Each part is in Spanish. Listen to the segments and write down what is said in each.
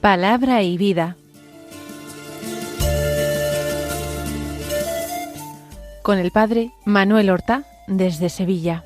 Palabra y vida. Con el padre Manuel Horta, desde Sevilla.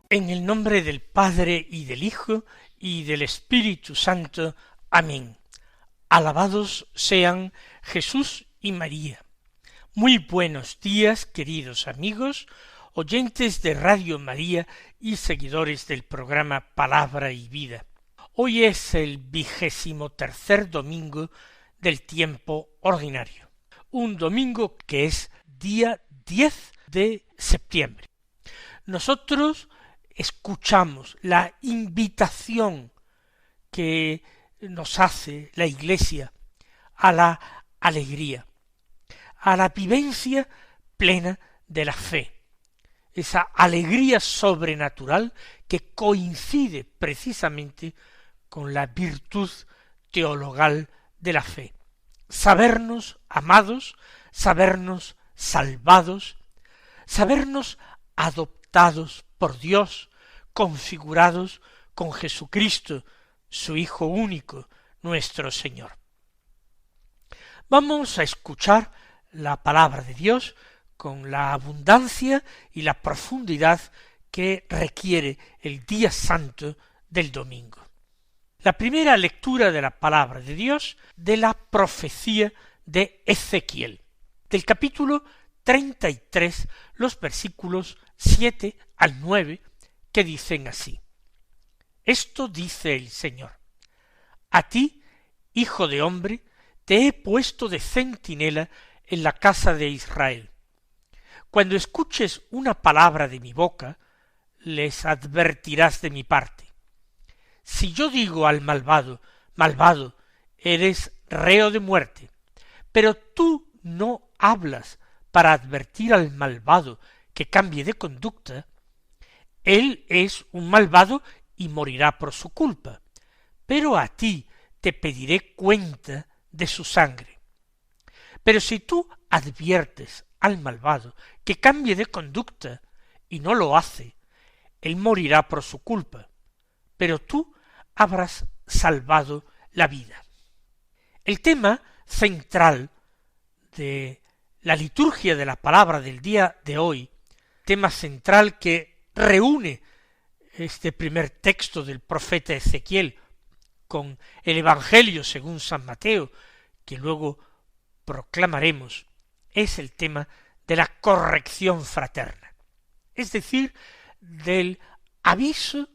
En el nombre del Padre, y del Hijo, y del Espíritu Santo. Amén. Alabados sean Jesús y María. Muy buenos días, queridos amigos, oyentes de Radio María y seguidores del programa Palabra y Vida. Hoy es el 23º domingo del tiempo ordinario. Un domingo que es día 10 de septiembre. Nosotros escuchamos la invitación que nos hace la Iglesia a la alegría, a la vivencia plena de la fe, esa alegría sobrenatural que coincide precisamente con la virtud teologal de la fe. Sabernos amados, sabernos salvados, sabernos adoptados por Dios, configurados con Jesucristo, su Hijo único, nuestro Señor. Vamos a escuchar la palabra de Dios con la abundancia y la profundidad que requiere el día santo del domingo. La primera lectura de la palabra de Dios de la profecía de Ezequiel, del capítulo 33, los versículos 7 al 9, que dicen así: Esto dice el Señor: A ti, hijo de hombre, te he puesto de centinela en la casa de Israel. Cuando escuches una palabra de mi boca, les advertirás de mi parte. Si yo digo al malvado, malvado, eres reo de muerte, pero tú no hablas para advertir al malvado que cambie de conducta, él es un malvado y morirá por su culpa, pero a ti te pediré cuenta de su sangre. Pero si tú adviertes al malvado que cambie de conducta y no lo hace, él morirá por su culpa, pero tú habrás salvado la vida. El tema central de la liturgia de la palabra del día de hoy, tema central que reúne este primer texto del profeta Ezequiel con el Evangelio según San Mateo, que luego proclamaremos, es el tema de la corrección fraterna, es decir, del aviso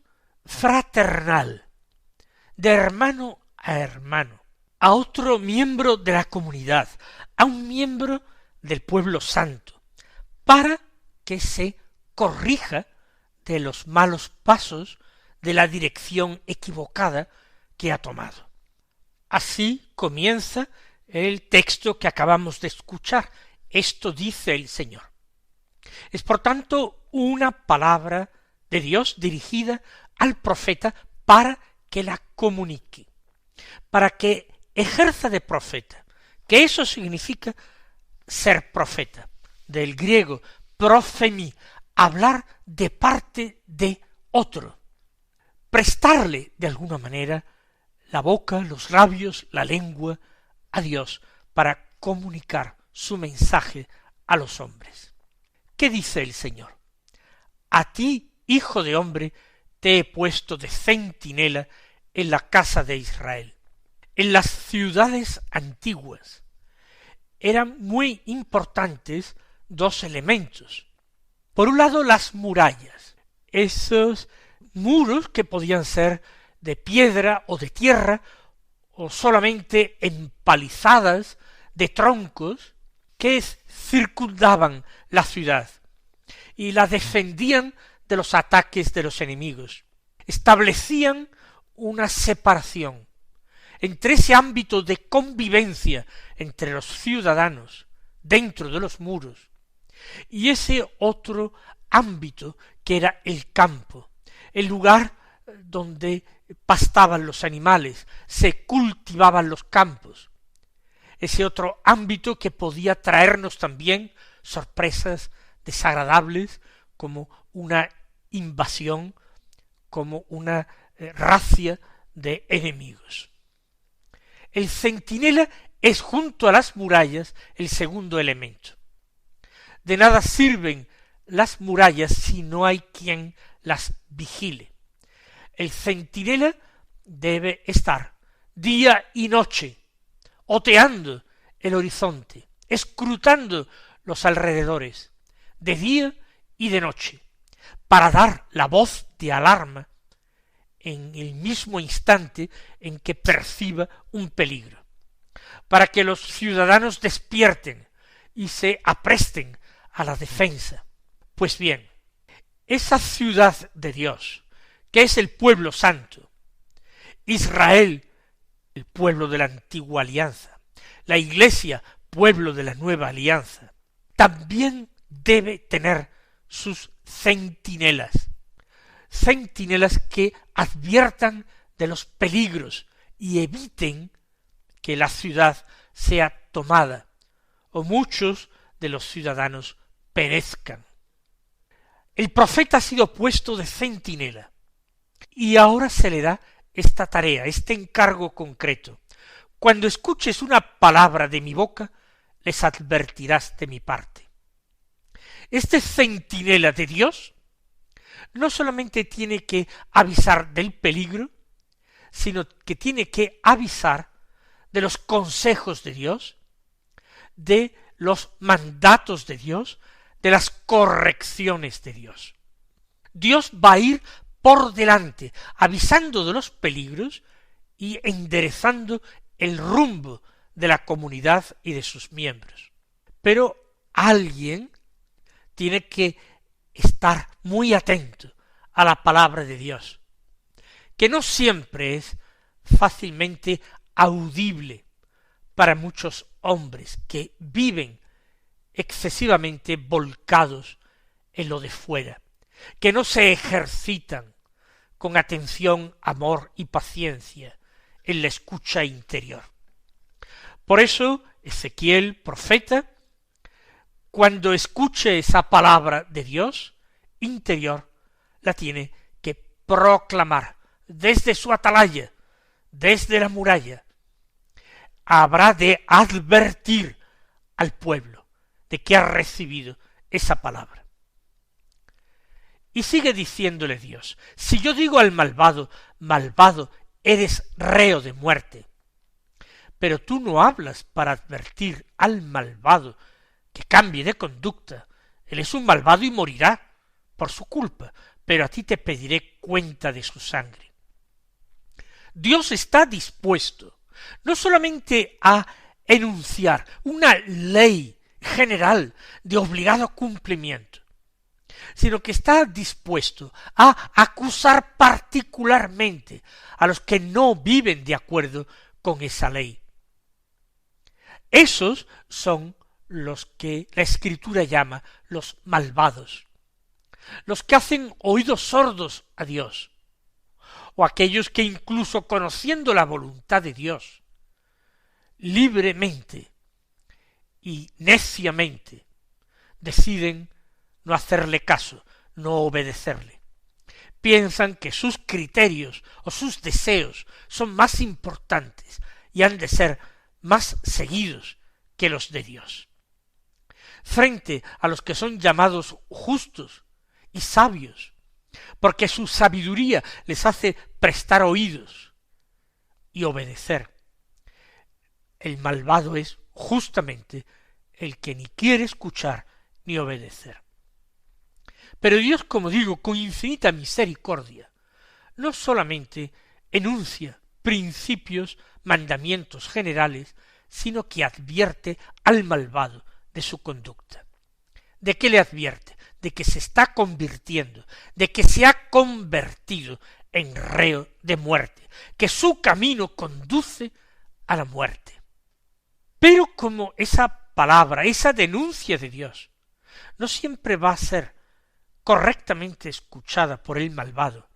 fraternal, de hermano a hermano, a otro miembro de la comunidad, a un miembro del pueblo santo, para que se corrija de los malos pasos, de la dirección equivocada que ha tomado. Así comienza el texto que acabamos de escuchar. Esto dice el Señor. Es por tanto una palabra de Dios dirigida al profeta para que la comunique, para que ejerza de profeta, que eso significa ser profeta, del griego profemi, hablar de parte de otro, prestarle de alguna manera la boca, los labios, la lengua a Dios para comunicar su mensaje a los hombres. ¿Qué dice el Señor? A ti, hijo de hombre, te he puesto de centinela en la casa de Israel. En las ciudades antiguas eran muy importantes dos elementos. Por un lado, las murallas, esos muros que podían ser de piedra o de tierra, o solamente empalizadas de troncos, que circundaban la ciudad y la defendían de los ataques de los enemigos. Establecían una separación entre ese ámbito de convivencia entre los ciudadanos dentro de los muros y ese otro ámbito que era el campo, el lugar donde pastaban los animales, se cultivaban los campos, ese otro ámbito que podía traernos también sorpresas desagradables como una invasión, como una racia de enemigos. El centinela es junto a las murallas el segundo elemento. De nada sirven las murallas si no hay quien las vigile. El centinela debe estar día y noche, oteando el horizonte, escrutando los alrededores, de día y de noche, para dar la voz de alarma en el mismo instante en que perciba un peligro, para que los ciudadanos despierten y se apresten a la defensa. Pues bien, esa ciudad de Dios, que es el pueblo santo, Israel, el pueblo de la antigua alianza, la Iglesia, pueblo de la nueva alianza, también debe tener sus centinelas, centinelas que adviertan de los peligros y eviten que la ciudad sea tomada o muchos de los ciudadanos perezcan. El profeta ha sido puesto de centinela y ahora se le da esta tarea, este encargo concreto. Cuando escuches una palabra de mi boca, les advertirás de mi parte. Este centinela de Dios no solamente tiene que avisar del peligro, sino que tiene que avisar de los consejos de Dios, de los mandatos de Dios, de las correcciones de Dios. Dios va a ir por delante, avisando de los peligros y enderezando el rumbo de la comunidad y de sus miembros. Pero alguien tiene que estar muy atento a la palabra de Dios, que no siempre es fácilmente audible para muchos hombres que viven excesivamente volcados en lo de fuera, que no se ejercitan con atención, amor y paciencia en la escucha interior. Por eso Ezequiel, profeta, cuando escuche esa palabra de Dios interior, la tiene que proclamar desde su atalaya, desde la muralla. Habrá de advertir al pueblo de que ha recibido esa palabra. Y sigue diciéndole Dios, si yo digo al malvado, malvado, eres reo de muerte, pero tú no hablas para advertir al malvado que cambie de conducta, él es un malvado y morirá por su culpa, pero a ti te pediré cuenta de su sangre. Dios está dispuesto no solamente a enunciar una ley general de obligado cumplimiento, sino que está dispuesto a acusar particularmente a los que no viven de acuerdo con esa ley. Esos son los que la Escritura llama los malvados, los que hacen oídos sordos a Dios, o aquellos que incluso conociendo la voluntad de Dios, libremente y neciamente deciden no hacerle caso, no obedecerle. Piensan que sus criterios o sus deseos son más importantes y han de ser más seguidos que los de Dios. Frente a los que son llamados justos y sabios, porque su sabiduría les hace prestar oídos y obedecer, el malvado es justamente el que ni quiere escuchar ni obedecer. Pero Dios, como digo, con infinita misericordia, no solamente enuncia principios, mandamientos generales, sino que advierte al malvado de su conducta. ¿De qué le advierte? De que se está convirtiendo, de que se ha convertido en reo de muerte, que su camino conduce a la muerte. Pero como esa palabra, esa denuncia de Dios, no siempre va a ser correctamente escuchada por el malvado,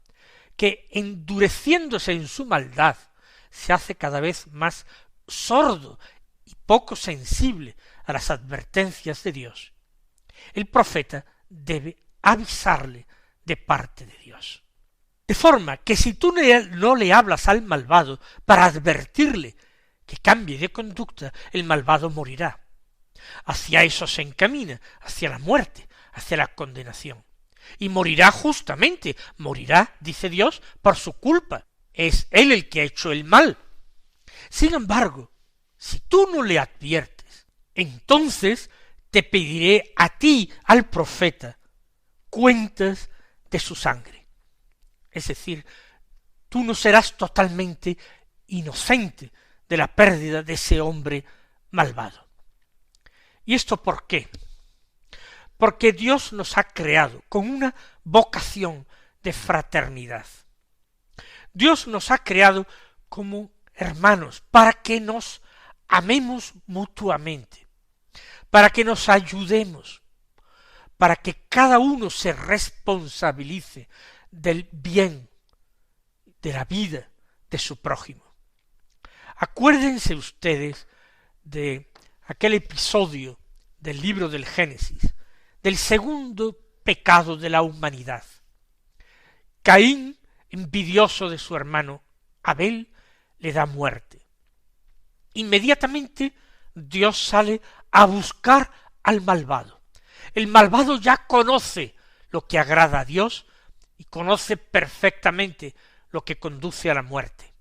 que endureciéndose en su maldad, se hace cada vez más sordo y poco sensible a las advertencias de Dios, el profeta debe avisarle de parte de Dios. De forma que si tú no le hablas al malvado para advertirle que cambie de conducta, el malvado morirá. Hacia eso se encamina, hacia la muerte, hacia la condenación. Y morirá justamente, morirá, dice Dios, por su culpa. Es él el que ha hecho el mal. Sin embargo, si tú no le adviertes, entonces te pediré a ti, al profeta, cuentas de su sangre. Es decir, tú no serás totalmente inocente de la pérdida de ese hombre malvado. ¿Y esto por qué? Porque Dios nos ha creado con una vocación de fraternidad. Dios nos ha creado como hermanos para que nos amemos mutuamente, para que nos ayudemos, para que cada uno se responsabilice del bien, de la vida de su prójimo. Acuérdense ustedes de aquel episodio del libro del Génesis, del segundo pecado de la humanidad. Caín, envidioso de su hermano Abel, le da muerte. Inmediatamente Dios sale a buscar al malvado. El malvado ya conoce lo que agrada a Dios y conoce perfectamente lo que conduce a la muerte.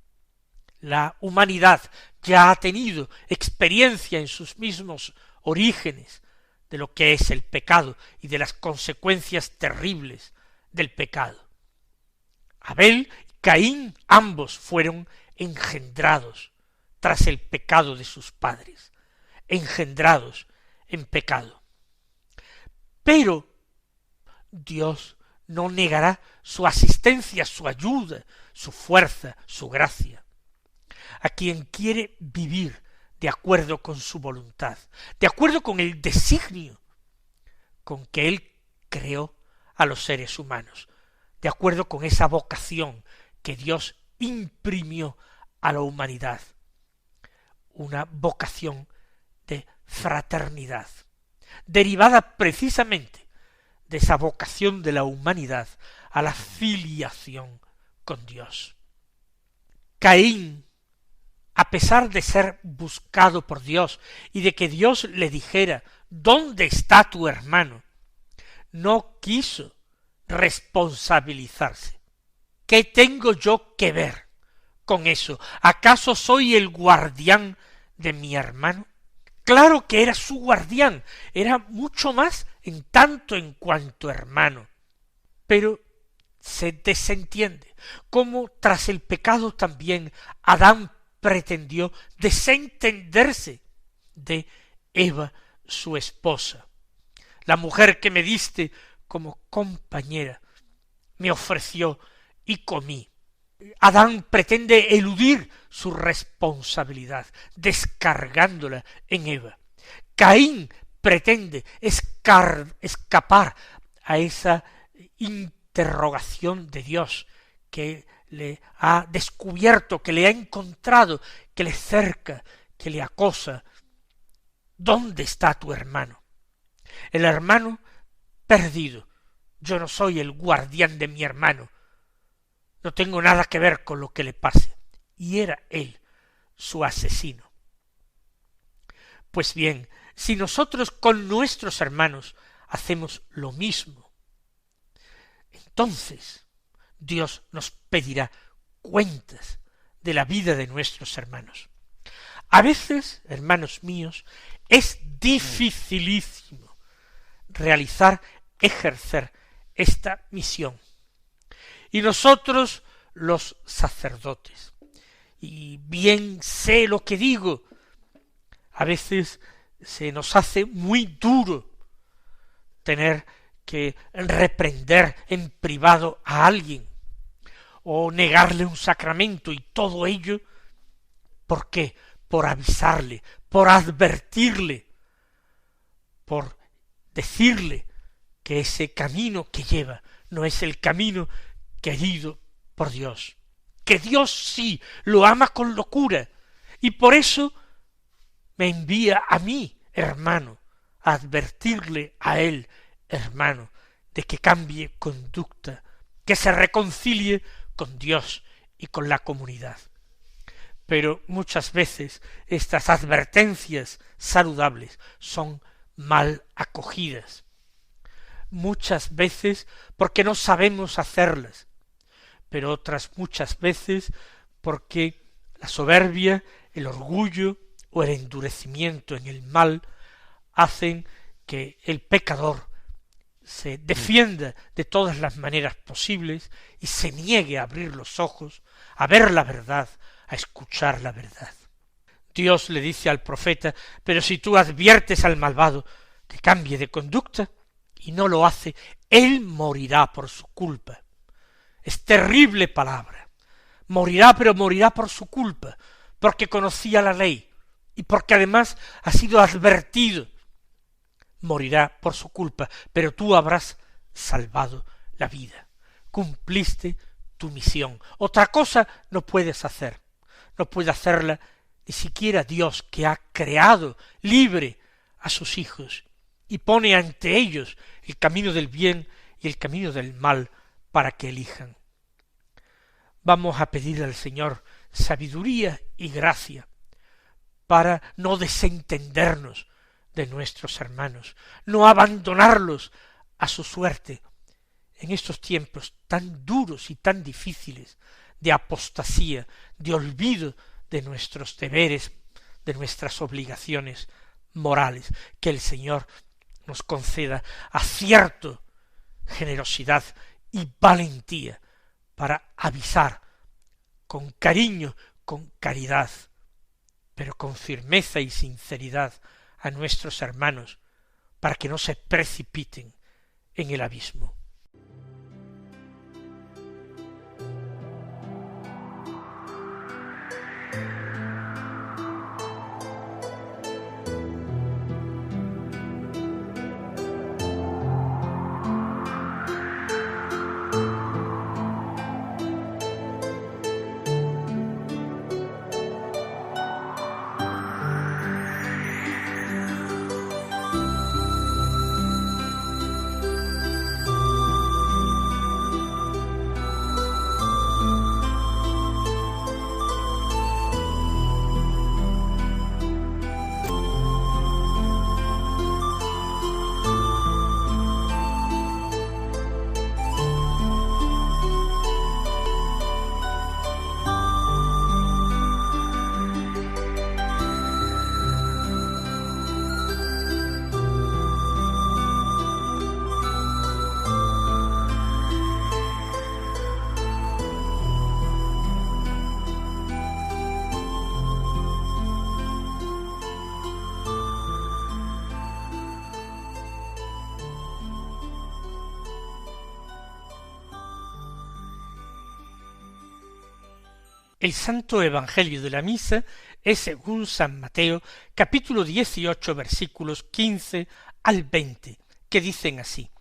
La humanidad ya ha tenido experiencia en sus mismos orígenes de lo que es el pecado y de las consecuencias terribles del pecado. Abel y Caín ambos fueron engendrados tras el pecado de sus padres, engendrados en pecado. Pero Dios no negará su asistencia, su ayuda, su fuerza, su gracia, a quien quiere vivir de acuerdo con su voluntad, de acuerdo con el designio con que Él creó a los seres humanos, de acuerdo con esa vocación que Dios imprimió a la humanidad, una vocación de fraternidad, derivada precisamente de esa vocación de la humanidad a la filiación con Dios. Caín, a pesar de ser buscado por Dios y de que Dios le dijera ¿dónde está tu hermano?, no quiso responsabilizarse. ¿Qué tengo yo que ver con eso? ¿Acaso soy el guardián de mi hermano? Claro que era su guardián, era mucho más en tanto en cuanto hermano, pero se desentiende, como tras el pecado también Adán pretendió desentenderse de Eva, su esposa. La mujer que me diste como compañera me ofreció y comí. Adán pretende eludir su responsabilidad, descargándola en Eva. Caín pretende escapar a esa interrogación de Dios que le ha descubierto, que le ha encontrado, que le cerca, que le acosa. ¿Dónde está tu hermano? El hermano perdido. Yo no soy el guardián de mi hermano. No tengo nada que ver con lo que le pase. Y era él su asesino. Pues bien, si nosotros con nuestros hermanos hacemos lo mismo, entonces Dios nos pedirá cuentas de la vida de nuestros hermanos. A veces, hermanos míos, es dificilísimo ejercer esta misión. Y nosotros, los sacerdotes, y bien sé lo que digo, a veces se nos hace muy duro tener que reprender en privado a alguien o negarle un sacramento, y todo ello, ¿por qué? Por avisarle, por advertirle, por decirle que ese camino que lleva no es el camino querido por Dios, que Dios sí lo ama con locura, y por eso me envía a mí, hermano, a advertirle a él, hermano, de que cambie conducta, que se reconcilie con Dios y con la comunidad. Pero muchas veces estas advertencias saludables son mal acogidas, muchas veces porque no sabemos hacerlas, pero otras muchas veces porque la soberbia, el orgullo o el endurecimiento en el mal hacen que el pecador se defienda de todas las maneras posibles y se niegue a abrir los ojos, a ver la verdad, a escuchar la verdad. Dios le dice al profeta: pero si tú adviertes al malvado que cambie de conducta y no lo hace, él morirá por su culpa. Es terrible palabra. Morirá, pero morirá por su culpa, porque conocía la ley y porque además ha sido advertido. Morirá por su culpa, pero tú habrás salvado la vida. Cumpliste tu misión. Otra cosa no puedes hacer. No puede hacerla ni siquiera Dios, que ha creado libre a sus hijos y pone ante ellos el camino del bien y el camino del mal para que elijan. Vamos a pedir al Señor sabiduría y gracia para no desentendernos de nuestros hermanos, no abandonarlos a su suerte en estos tiempos tan duros y tan difíciles de apostasía, de olvido de nuestros deberes, de nuestras obligaciones morales. Que el Señor nos conceda acierto, generosidad y valentía para avisar con cariño, con caridad, pero con firmeza y sinceridad a nuestros hermanos, para que no se precipiten en el abismo. El Santo Evangelio de la Misa es según San Mateo, capítulo 18, versículos 15 al 20, que dicen así: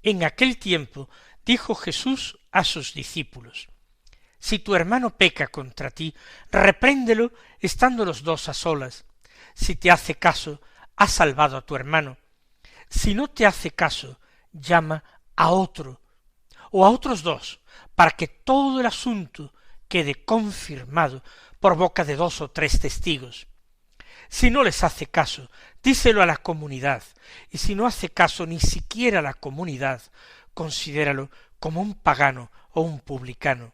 En aquel tiempo dijo Jesús a sus discípulos: Si tu hermano peca contra ti, repréndelo estando los dos a solas. Si te hace caso, has salvado a tu hermano. Si no te hace caso, llama a otro, o a otros dos, para que todo el asunto quede confirmado por boca de 2 o 3 testigos. Si no les hace caso, díselo a la comunidad, y si no hace caso ni siquiera a la comunidad, considéralo como un pagano o un publicano.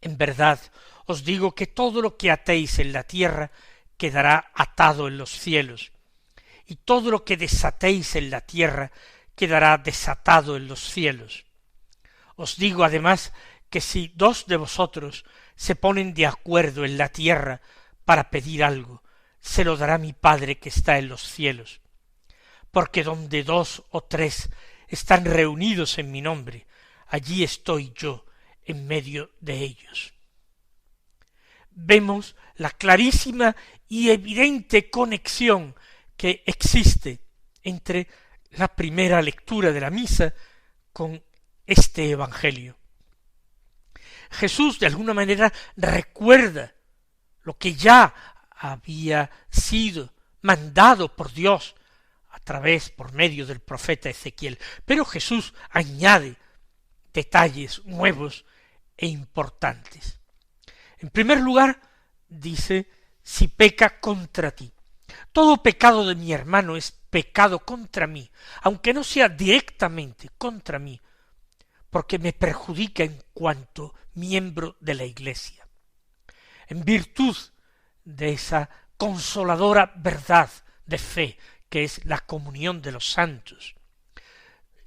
En verdad os digo que todo lo que atéis en la tierra quedará atado en los cielos, y todo lo que desatéis en la tierra quedará desatado en los cielos. Os digo además que si 2 de vosotros se ponen de acuerdo en la tierra para pedir algo, se lo dará mi Padre que está en los cielos, porque donde 2 o 3 están reunidos en mi nombre, allí estoy yo en medio de ellos. Vemos la clarísima y evidente conexión que existe entre la primera lectura de la misa con este Evangelio. Jesús, de alguna manera, recuerda lo que ya había sido mandado por Dios por medio del profeta Ezequiel, pero Jesús añade detalles nuevos e importantes. En primer lugar, dice, si peca contra ti. Todo pecado de mi hermano es pecado contra mí, aunque no sea directamente contra mí, porque me perjudica en cuanto miembro de la Iglesia. En virtud de esa consoladora verdad de fe, que es la comunión de los santos,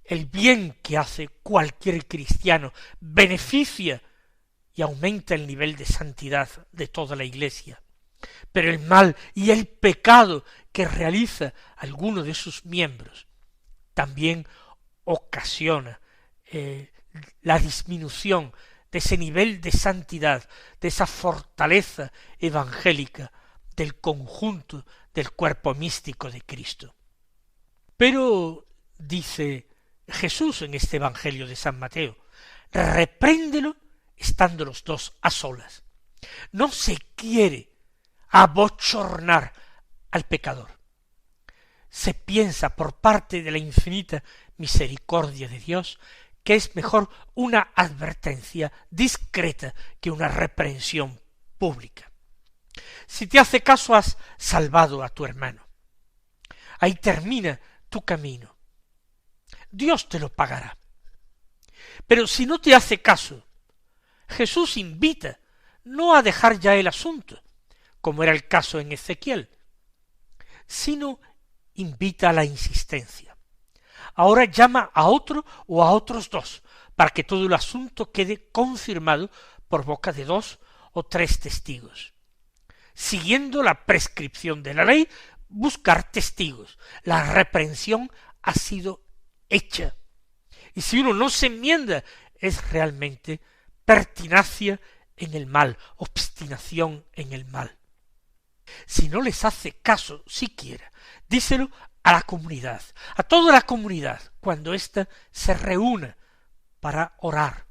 el bien que hace cualquier cristiano beneficia y aumenta el nivel de santidad de toda la Iglesia, pero el mal y el pecado que realiza alguno de sus miembros también ocasiona la disminución de ese nivel de santidad, de esa fortaleza evangélica del conjunto del cuerpo místico de Cristo. Pero, dice Jesús en este Evangelio de San Mateo, repréndelo estando los dos a solas. No se quiere abochornar al pecador. Se piensa por parte de la infinita misericordia de Dios que es mejor una advertencia discreta que una reprensión pública. Si te hace caso, has salvado a tu hermano. Ahí termina tu camino. Dios te lo pagará. Pero si no te hace caso, Jesús invita no a dejar ya el asunto, como era el caso en Ezequiel, sino invita a la insistencia. Ahora llama a otro o a otros 2, para que todo el asunto quede confirmado por boca de 2 o 3 testigos. Siguiendo la prescripción de la ley, buscar testigos. La reprensión ha sido hecha. Y si uno no se enmienda, es realmente pertinacia en el mal, obstinación en el mal. Si no les hace caso siquiera, díselo a la comunidad, a toda la comunidad, cuando ésta se reúna para orar.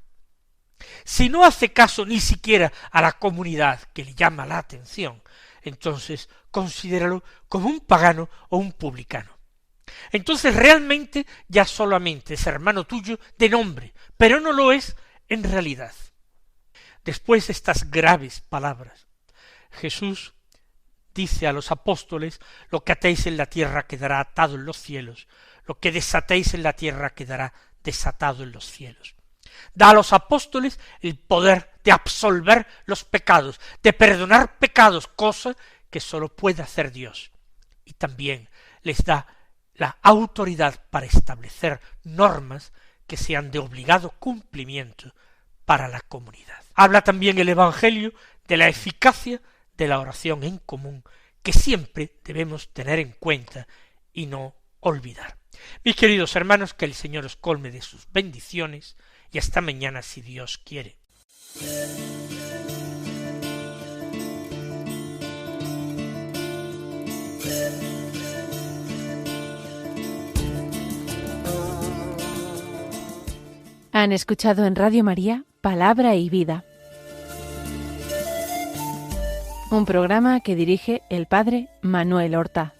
Si no hace caso ni siquiera a la comunidad que le llama la atención, entonces considéralo como un pagano o un publicano. Entonces realmente ya solamente es hermano tuyo de nombre, pero no lo es en realidad. Después de estas graves palabras, Jesús dice a los apóstoles: lo que atéis en la tierra quedará atado en los cielos, lo que desatéis en la tierra quedará desatado en los cielos. Da a los apóstoles el poder de absolver los pecados, de perdonar pecados, cosa que sólo puede hacer Dios. Y también les da la autoridad para establecer normas que sean de obligado cumplimiento para la comunidad. Habla también el Evangelio de la eficacia de la oración en común, que siempre debemos tener en cuenta y no olvidar. Mis queridos hermanos, que el Señor os colme de sus bendiciones, y hasta mañana si Dios quiere. Han escuchado en Radio María Palabra y Vida, un programa que dirige el Padre Manuel Horta.